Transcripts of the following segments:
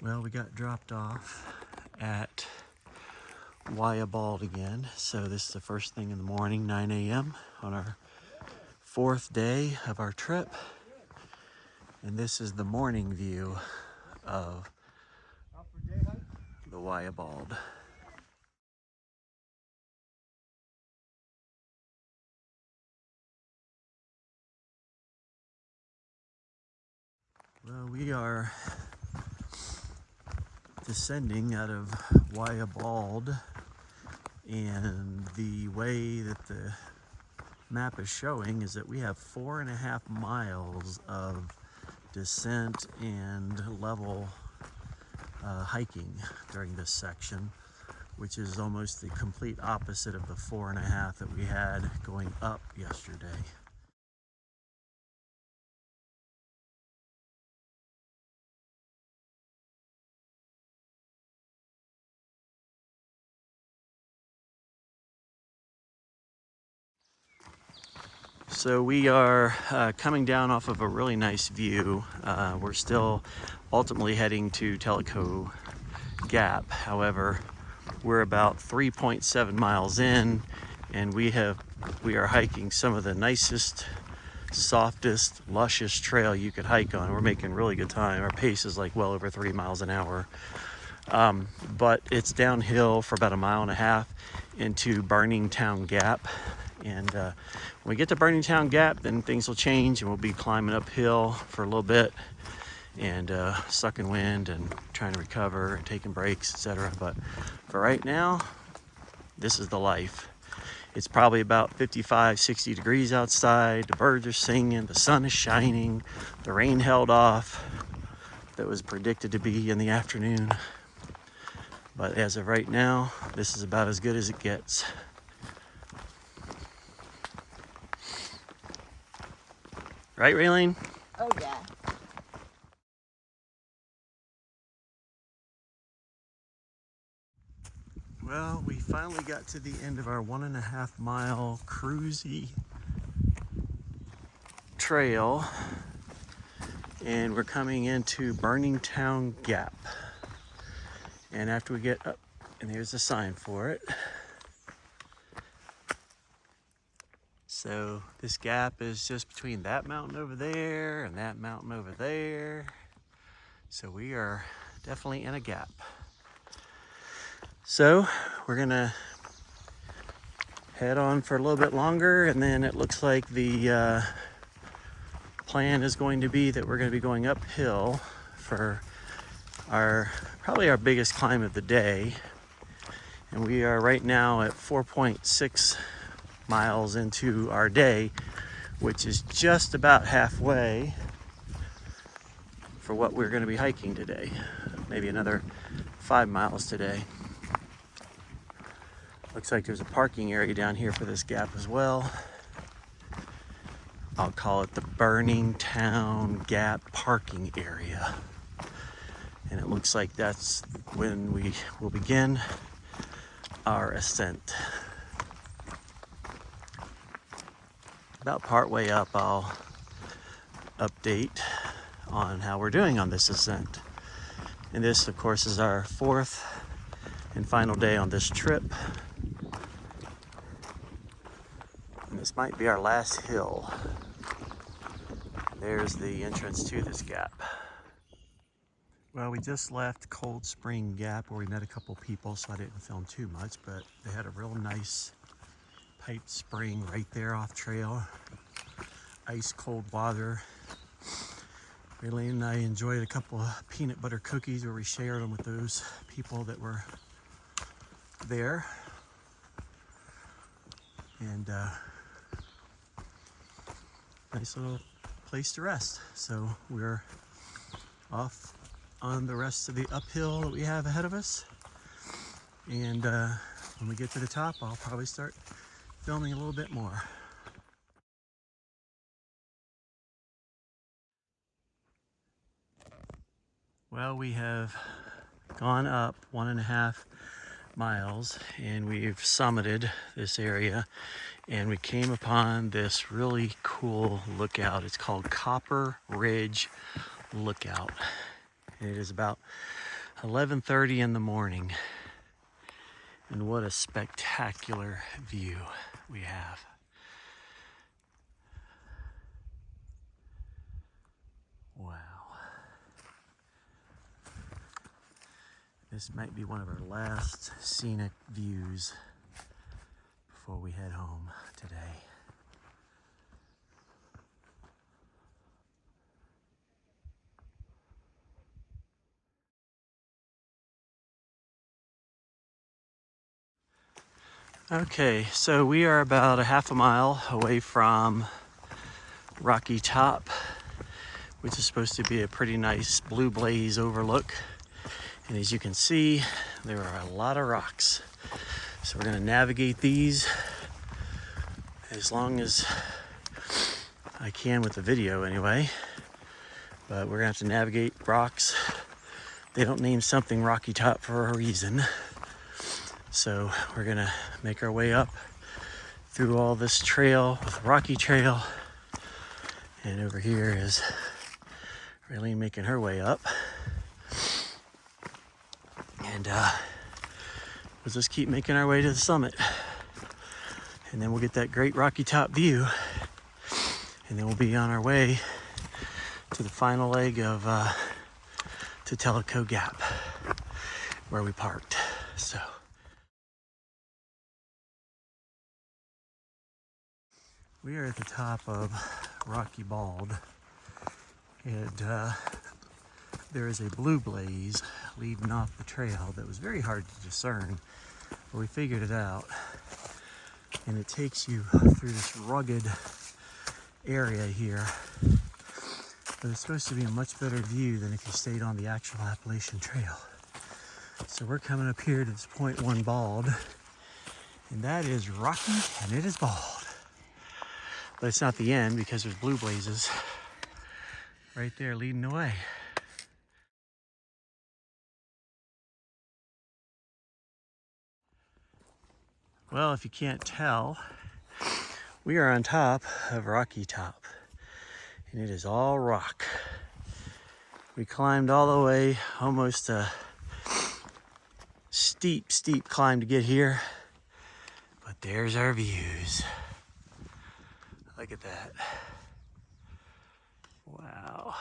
Well, we got dropped off at Wayah Bald again. So this is the first thing in the morning, 9 a.m. on our fourth day of our trip. And this is the morning view of the Wayah Bald. Well, we are descending out of Wayah Bald, and the way that the map is showing is that we have 4.5 miles of descent and level hiking during this section, which is almost the complete opposite of the 4.5 that we had going up yesterday. So we are coming down off of a really nice view. We're still ultimately heading to Tellico Gap. However, we're about 3.7 miles in, and we are hiking some of the nicest, softest, luscious trail you could hike on. We're making really good time. Our pace is like well over 3 miles an hour. But it's downhill for about 1.5 miles into Town Gap. And when we get to Town Gap, then things will change and we'll be climbing uphill for a little bit and sucking wind and trying to recover and taking breaks, etc. But for right now, this is the life. It's probably about 55, 60 degrees outside. The birds are singing, the sun is shining, the rain held off that was predicted to be in the afternoon. But as of right now, this is about as good as it gets. Right, Raylene? Oh, yeah. Well, we finally got to the end of our 1.5 mile cruisy trail, and we're coming into Town Gap. And after we get up, and there's a sign for it. So this gap is just between that mountain over there and that mountain over there. So we are definitely in a gap. So we're gonna head on for a little bit longer, and then it looks like the plan is going to be that we're going to be going uphill for probably our biggest climb of the day. And we are right now at 4.6 miles into our day, which is just about halfway for what we're going to be hiking today. Maybe another 5 miles today. Looks like there's a parking area down here for this gap as well. I'll call it the Town Gap parking area. And it looks like that's when we will begin our ascent. About partway up, I'll update on how we're doing on this ascent. And this, of course, is our fourth and final day on this trip. And this might be our last hill. There's the entrance to this gap. Well, we just left Cold Spring Gap where we met a couple people, so I didn't film too much, but they had a real nice piped spring right there off trail. Ice cold water. Raylene and I enjoyed a couple of peanut butter cookies where we shared them with those people that were there. And nice little place to rest. So we're off on the rest of the uphill that we have ahead of us. And when we get to the top, I'll probably start filming a little bit more. Well, we have gone up 1.5 miles and we've summited this area, and we came upon this really cool lookout. It's called Copper Ridge Lookout. It is about 11:30 in the morning. And what a spectacular view we have. Wow. This might be one of our last scenic views before we head home today. Okay, so we are about a half a mile away from Rocky Top, which is supposed to be a pretty nice blue blaze overlook. And as you can see, there are a lot of rocks. So we're gonna navigate these as long as I can with the video anyway. But we're gonna have to navigate rocks. They don't name something Rocky Top for a reason. So we're gonna make our way up through all this trail with Rocky Trail. And over here is Raylene making her way up. And we'll just keep making our way to the summit. And then we'll get that great Rocky Top view. And then we'll be on our way to the final leg of to Tellico Gap, where we parked. So we are at the top of Wayah Bald, and there is a blue blaze leading off the trail that was very hard to discern, but we figured it out. And it takes you through this rugged area here, but it's supposed to be a much better view than if you stayed on the actual Appalachian Trail. So we're coming up here to this point 1 bald, and that is rocky and it is bald. But it's not the end because there's blue blazes right there leading the way. Well, if you can't tell, we are on top of Rocky Top, and it is all rock. We climbed all the way, almost a steep climb to get here, but there's our views. Look at that. Wow.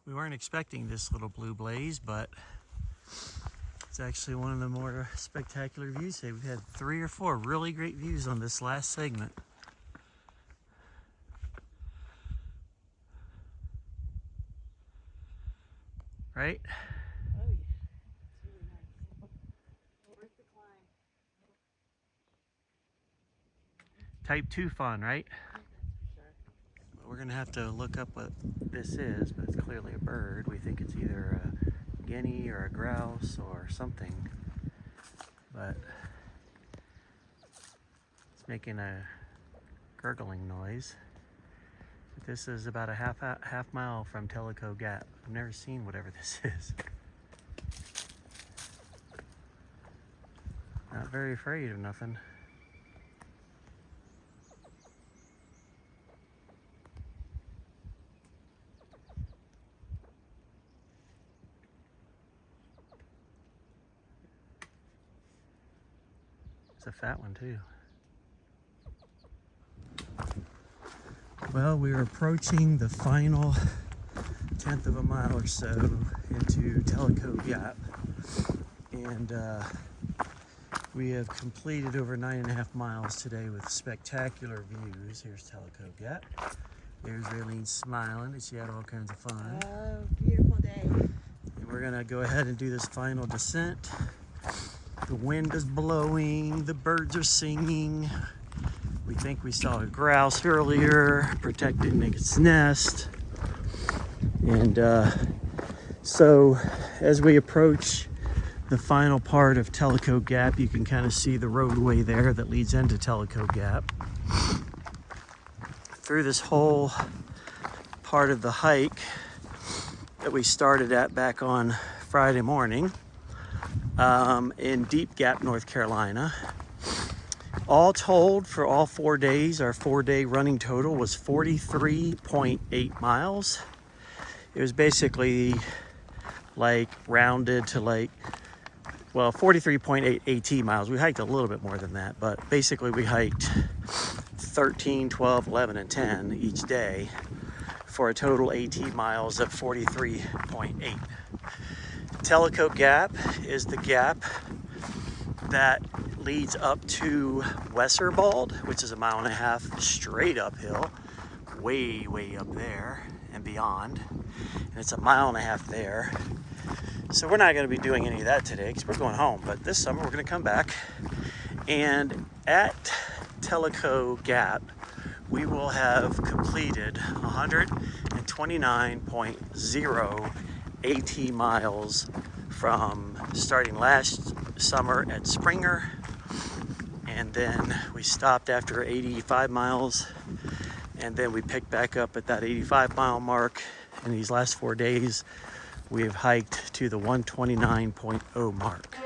We weren't expecting this little blue blaze, but it's actually one of the more spectacular views today. We've had 3 or 4 really great views on this last segment. Right? Oh yeah, it's really nice. Worth the climb. Type 2 fun, right? That's for sure. We're gonna have to look up what this is, but it's clearly a bird. We think it's either a guinea or a grouse or something, but it's making a gurgling noise. But this is about a half mile from Tellico Gap. I've never seen whatever this is. Not very afraid of nothing. It's a fat one too. Well, we're approaching the final 1/10 of a mile or so into Tellico Gap, and we have completed over 9.5 miles today with spectacular views. Here's Tellico Gap. There's Raylene smiling, and she had all kinds of fun. Oh, beautiful day. And we're gonna go ahead and do this final descent. The wind is blowing, the birds are singing. We think we saw a grouse earlier protecting its nest. And so as we approach the final part of Tellico Gap, you can kind of see the roadway there that leads into Tellico Gap. Through this whole part of the hike that we started at back on Friday morning in Deep Gap, North Carolina. All told, for all 4 days, our 4-day running total was 43.8 miles. It was basically like rounded to like, well, 43.8 AT miles. We hiked a little bit more than that, but basically we hiked 13, 12, 11, and 10 each day for a total AT miles of 43.8. Tellico Gap is the gap that leads up to Wayah Bald, which is a 1.5 miles straight uphill, way up there and beyond. And it's a 1.5 miles there. So we're not going to be doing any of that today because we're going home. But this summer we're going to come back, and at Tellico Gap we will have completed 129.0 AT miles from starting last summer at Springer, and then we stopped after 85 miles, and then we picked back up at that 85-mile mark. In these last 4 days we have hiked to the 129.0 mark.